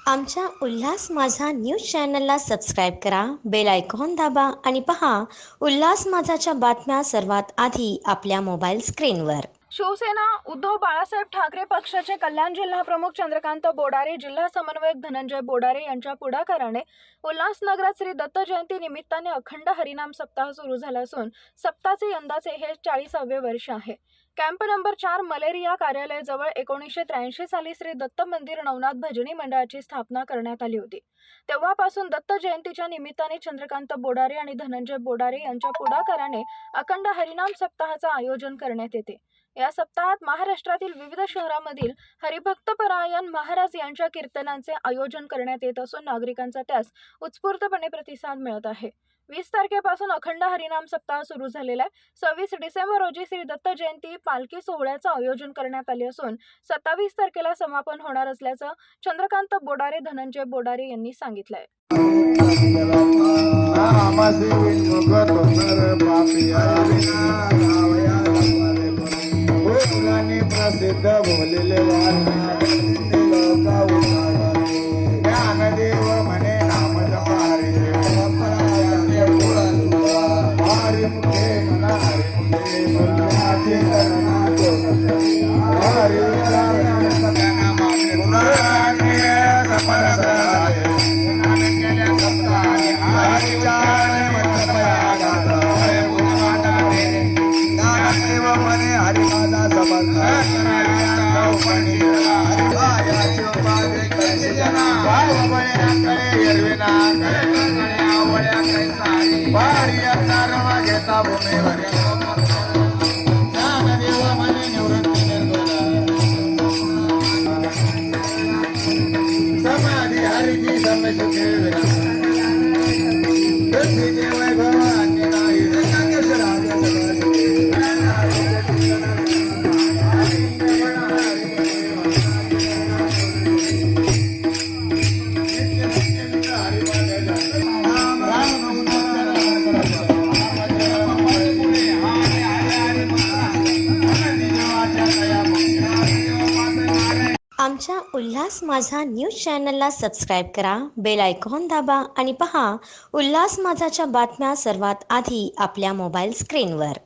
आमच्या उल्हास माझा न्यूज चॅनलला सबस्क्राईब करा, बेल आयकॉन दाबा आणि पहा उल्हास माझाच्या बातम्या सर्वात आधी आपल्या मोबाईल स्क्रीनवर। शिवसेना उद्धव बाळासाहेब ठाकरे पक्षाचे कल्याण जिल्हा प्रमुख चंद्रकांत बोडारे, जिल्हा समन्वयक धनंजय बोडारे यांच्या पुढाकाराने उल्हासनगरात श्री दत्त जयंती निमित्ताने अखंड हरिनाम सप्ताह सुरू झाला असून सप्ताहाचे यंदाचे हे 40वे वर्ष आहे। कॅम्प नंबर 4 मलेरिया कार्यालयाजवळ 1983 साली श्री दत्त मंदिर नवनाथ भजनी मंडळाची स्थापना करण्यात आली होती। तेव्हापासून दत्त जयंतीच्या निमित्ताने चंद्रकांत बोडारे आणि धनंजय बोडारे यांच्या पुढाकाराने अखंड हरिनाम सप्ताहाचे आयोजन करण्यात येते। या सप्ताहात महाराष्ट्रातील विविध शहरांमधील हरिभक्तपरायण महाराज यांच्या कीर्तनांचे आयोजन करण्यात येत असून नागरिकांचा त्यास उत्स्फूर्तपणे प्रतिसाद मिळत आहे। 20 तारखेपासून अखंड हरिनाम सप्ताह सुरू झालेला आहे। 26 डिसेंबर रोजी श्री दत्त जयंती पालखी सोहळ्याचे आयोजन करण्यात आले असून 27 तारखेला समापन होणार असल्याचं चंद्रकांत बोडारे धनंजय बोडारे यांनी सांगितलंय। प्रसिद्ध बोलले ज्ञानदेव म्हणे नाम जपारे हरी मुखे म्हणा हरी मुखे समाधि हरि आमच्या उल्हास माझा न्यूज चॅनलला सबस्क्राईब करा, बेल आयकॉन दाबा आणि पहा उल्हास माझाच्या बातम्या सर्वात आधी आपल्या मोबाईल स्क्रीनवर।